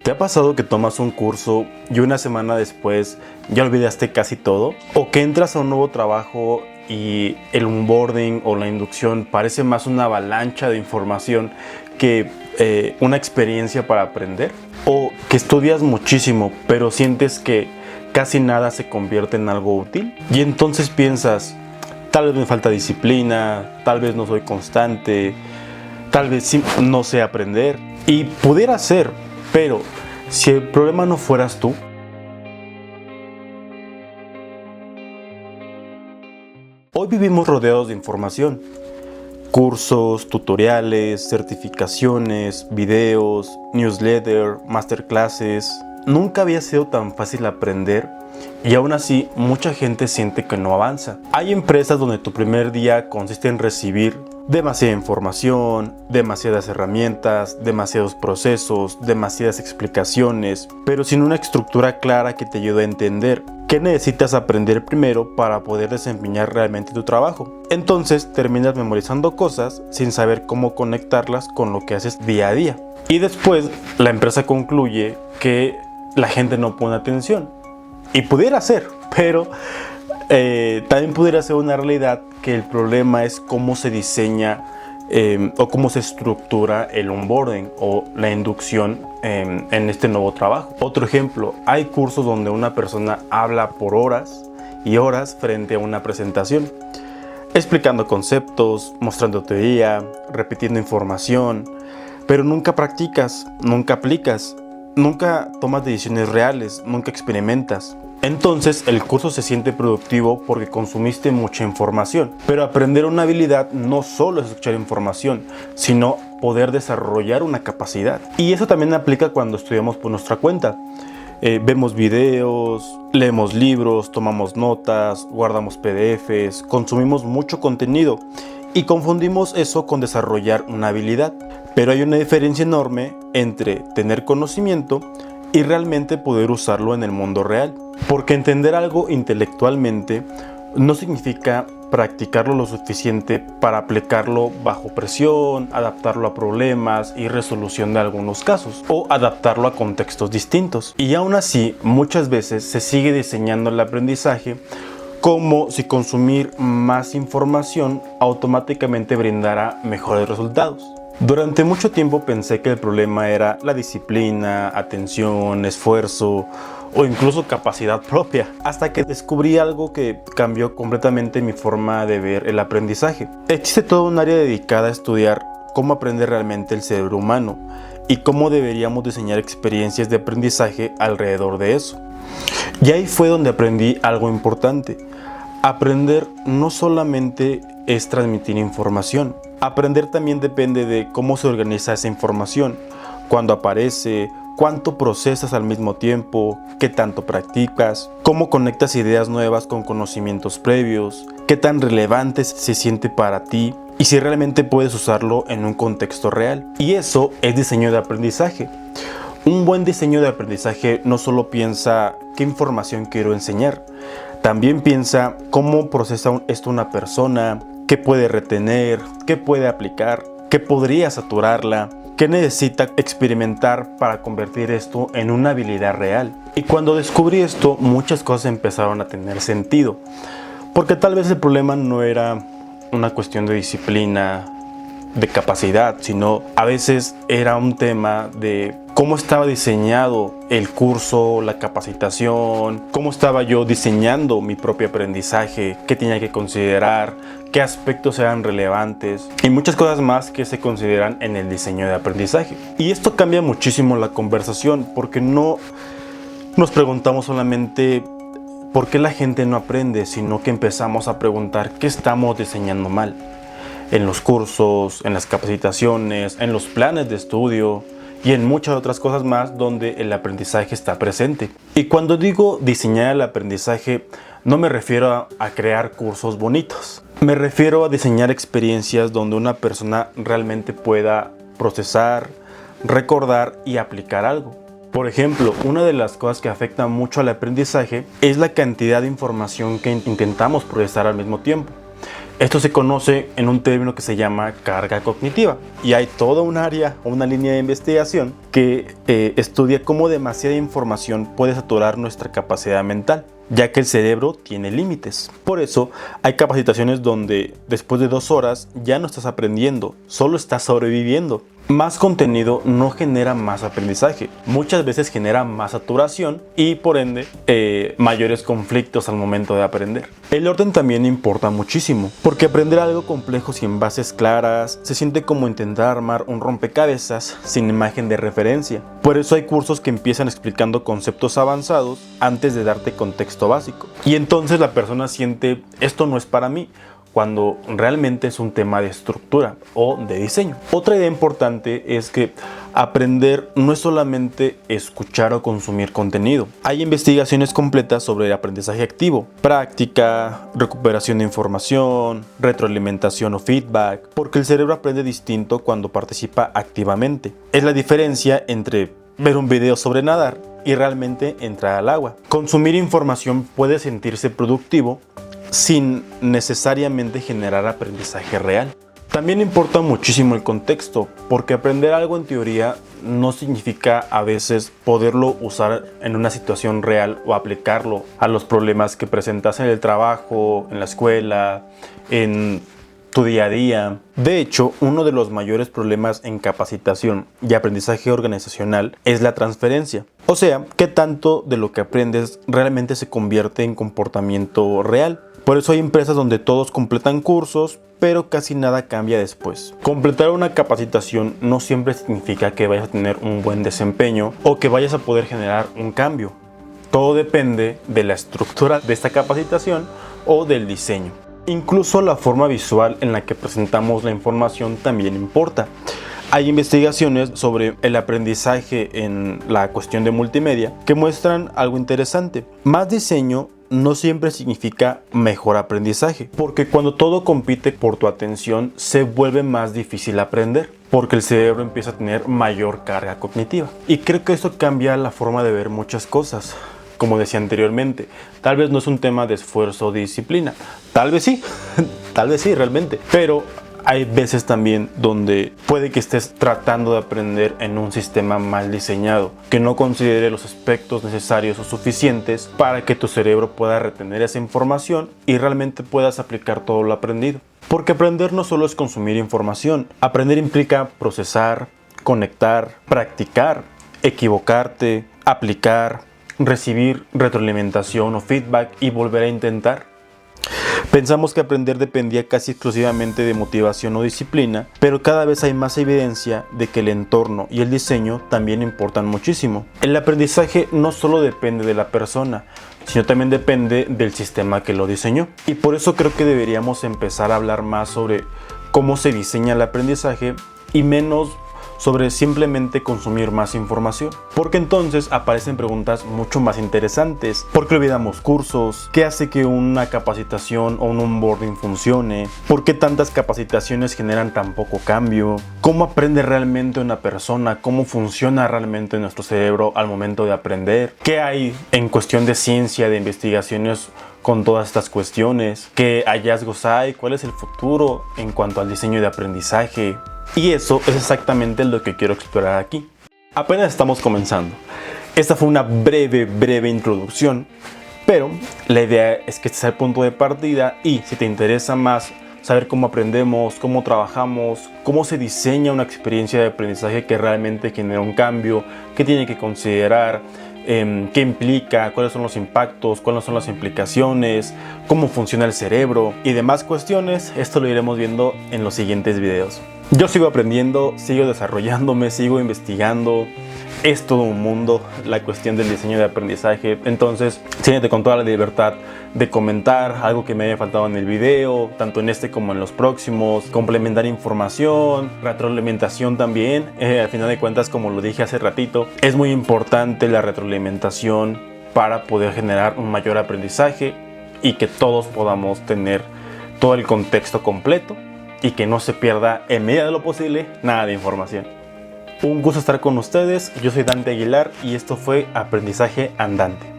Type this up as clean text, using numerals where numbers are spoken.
¿Te ha pasado que tomas un curso y una semana después ya olvidaste casi todo? ¿O que entras a un nuevo trabajo y el onboarding o la inducción parece más una avalancha de información que una experiencia para aprender? ¿O que estudias muchísimo pero sientes que casi nada se convierte en algo útil? Y entonces piensas, tal vez me falta disciplina, tal vez no soy constante, tal vez sí, no sé aprender. Y pudiera ser, pero si el problema no fueras tú, hoy vivimos rodeados de información. Cursos, tutoriales, certificaciones, videos, newsletter, masterclasses. Nunca había sido tan fácil aprender y aún así mucha gente siente que no avanza. Hay empresas donde tu primer día consiste en recibir demasiada información, demasiadas herramientas, demasiados procesos, demasiadas explicaciones, pero sin una estructura clara que te ayude a entender qué necesitas aprender primero para poder desempeñar realmente tu trabajo. Entonces terminas memorizando cosas sin saber cómo conectarlas con lo que haces día a día. Y después la empresa concluye que la gente no pone atención. Y pudiera ser, pero también pudiera ser una realidad que el problema es cómo se diseña o cómo se estructura el onboarding o la inducción en este nuevo trabajo. Otro ejemplo, hay cursos donde una persona habla por horas y horas frente a una presentación, explicando conceptos, mostrando teoría, repitiendo información, pero nunca practicas, nunca aplicas, nunca tomas decisiones reales, nunca experimentas. Entonces el curso se siente productivo porque consumiste mucha información. Pero aprender una habilidad no solo es escuchar información, sino poder desarrollar una capacidad. Y eso también aplica cuando estudiamos por nuestra cuenta. Vemos videos, leemos libros, tomamos notas, guardamos PDFs, consumimos mucho contenido y confundimos eso con desarrollar una habilidad. Pero hay una diferencia enorme entre tener conocimiento y realmente poder usarlo en el mundo real. Porque entender algo intelectualmente no significa practicarlo lo suficiente para aplicarlo bajo presión, adaptarlo a problemas y resolución de algunos casos, o adaptarlo a contextos distintos. Y aún así, muchas veces se sigue diseñando el aprendizaje como si consumir más información automáticamente brindara mejores resultados. Durante mucho tiempo pensé que el problema era la disciplina, atención, esfuerzo o incluso capacidad propia, hasta que descubrí algo que cambió completamente mi forma de ver el aprendizaje. Existe todo un área dedicada a estudiar cómo aprende realmente el cerebro humano y cómo deberíamos diseñar experiencias de aprendizaje alrededor de eso. Y ahí fue donde aprendí algo importante. Aprender no solamente es transmitir información. Aprender también depende de cómo se organiza esa información, cuándo aparece, cuánto procesas al mismo tiempo, qué tanto practicas, cómo conectas ideas nuevas con conocimientos previos, qué tan relevante se siente para ti y si realmente puedes usarlo en un contexto real. Y eso es diseño de aprendizaje. Un buen diseño de aprendizaje no solo piensa qué información quiero enseñar, también piensa cómo procesa esto una persona, qué puede retener, qué puede aplicar, qué podría saturarla, qué necesita experimentar para convertir esto en una habilidad real. Y cuando descubrí esto, muchas cosas empezaron a tener sentido, porque tal vez el problema no era una cuestión de disciplina, de capacidad, sino a veces era un tema de cómo estaba diseñado el curso, la capacitación, cómo estaba yo diseñando mi propio aprendizaje, qué tenía que considerar, qué aspectos eran relevantes y muchas cosas más que se consideran en el diseño de aprendizaje. Y esto cambia muchísimo la conversación porque no nos preguntamos solamente por qué la gente no aprende, sino que empezamos a preguntar qué estamos diseñando mal. En los cursos, en las capacitaciones, en los planes de estudio y en muchas otras cosas más donde el aprendizaje está presente. Y cuando digo diseñar el aprendizaje, no me refiero a crear cursos bonitos. Me refiero a diseñar experiencias donde una persona realmente pueda procesar, recordar y aplicar algo. Por ejemplo, una de las cosas que afecta mucho al aprendizaje es la cantidad de información que intentamos procesar al mismo tiempo. Esto se conoce en un término que se llama carga cognitiva, y hay toda un área o una línea de investigación que estudia cómo demasiada información puede saturar nuestra capacidad mental, ya que el cerebro tiene límites. Por eso hay capacitaciones donde después de 2 horas ya no estás aprendiendo, solo estás sobreviviendo. Más contenido no genera más aprendizaje, muchas veces genera más saturación y por ende mayores conflictos al momento de aprender. El orden también importa muchísimo, porque aprender algo complejo sin bases claras se siente como intentar armar un rompecabezas sin imagen de referencia. Por eso hay cursos que empiezan explicando conceptos avanzados antes de darte contexto básico. Y entonces la persona siente, esto no es para mí, cuando realmente es un tema de estructura o de diseño. Otra idea importante es que aprender no es solamente escuchar o consumir contenido. Hay investigaciones completas sobre aprendizaje activo, práctica, recuperación de información, retroalimentación o feedback, porque el cerebro aprende distinto cuando participa activamente. Es la diferencia entre ver un video sobre nadar y realmente entrar al agua. Consumir información puede sentirse productivo sin necesariamente generar aprendizaje real. También importa muchísimo el contexto, porque aprender algo en teoría no significa a veces poderlo usar en una situación real o aplicarlo a los problemas que presentas en el trabajo, en la escuela, en tu día a día. De hecho, uno de los mayores problemas en capacitación y aprendizaje organizacional es la transferencia. O sea, qué tanto de lo que aprendes realmente se convierte en comportamiento real. Por eso hay empresas donde todos completan cursos, pero casi nada cambia después. Completar una capacitación no siempre significa que vayas a tener un buen desempeño o que vayas a poder generar un cambio. Todo depende de la estructura de esta capacitación o del diseño. Incluso la forma visual en la que presentamos la información también importa. Hay investigaciones sobre el aprendizaje en la cuestión de multimedia que muestran algo interesante. Más diseño no siempre significa mejor aprendizaje, porque cuando todo compite por tu atención se vuelve más difícil aprender, porque el cerebro empieza a tener mayor carga cognitiva. Y creo que esto cambia la forma de ver muchas cosas. Como decía anteriormente, tal vez no es un tema de esfuerzo o de disciplina, tal vez sí, tal vez sí realmente, pero hay veces también donde puede que estés tratando de aprender en un sistema mal diseñado, que no considere los aspectos necesarios o suficientes para que tu cerebro pueda retener esa información y realmente puedas aplicar todo lo aprendido. Porque aprender no solo es consumir información, aprender implica procesar, conectar, practicar, equivocarte, aplicar, recibir retroalimentación o feedback y volver a intentar. Pensamos que aprender dependía casi exclusivamente de motivación o disciplina, pero cada vez hay más evidencia de que el entorno y el diseño también importan muchísimo. El aprendizaje no solo depende de la persona, sino también depende del sistema que lo diseñó. Y por eso creo que deberíamos empezar a hablar más sobre cómo se diseña el aprendizaje y menos sobre simplemente consumir más información, porque entonces aparecen preguntas mucho más interesantes. ¿Por qué olvidamos cursos? ¿Qué hace que una capacitación o un onboarding funcione? ¿Por qué tantas capacitaciones generan tan poco cambio? ¿Cómo aprende realmente una persona? ¿Cómo funciona realmente nuestro cerebro al momento de aprender? ¿Qué hay en cuestión de ciencia, de investigaciones con todas estas cuestiones? ¿Qué hallazgos hay? ¿Cuál es el futuro en cuanto al diseño de aprendizaje? Y eso es exactamente lo que quiero explorar aquí. Apenas estamos comenzando. Esta fue una breve introducción, pero la idea es que este sea el punto de partida y si te interesa más saber cómo aprendemos, cómo trabajamos, cómo se diseña una experiencia de aprendizaje que realmente genera un cambio, qué tiene que considerar, qué implica, cuáles son los impactos, cuáles son las implicaciones, cómo funciona el cerebro y demás cuestiones, esto lo iremos viendo en los siguientes videos. Yo sigo aprendiendo, sigo desarrollándome, sigo investigando. Es todo un mundo la cuestión del diseño de aprendizaje. Entonces, siéntete con toda la libertad de comentar algo que me haya faltado en el video, tanto en este como en los próximos, complementar información, retroalimentación también. Al final de cuentas, como lo dije hace ratito, es muy importante la retroalimentación para poder generar un mayor aprendizaje y que todos podamos tener todo el contexto completo y que no se pierda en medida de lo posible nada de información. Un gusto estar con ustedes, yo soy Dante Aguilar y esto fue Aprendizaje Andante.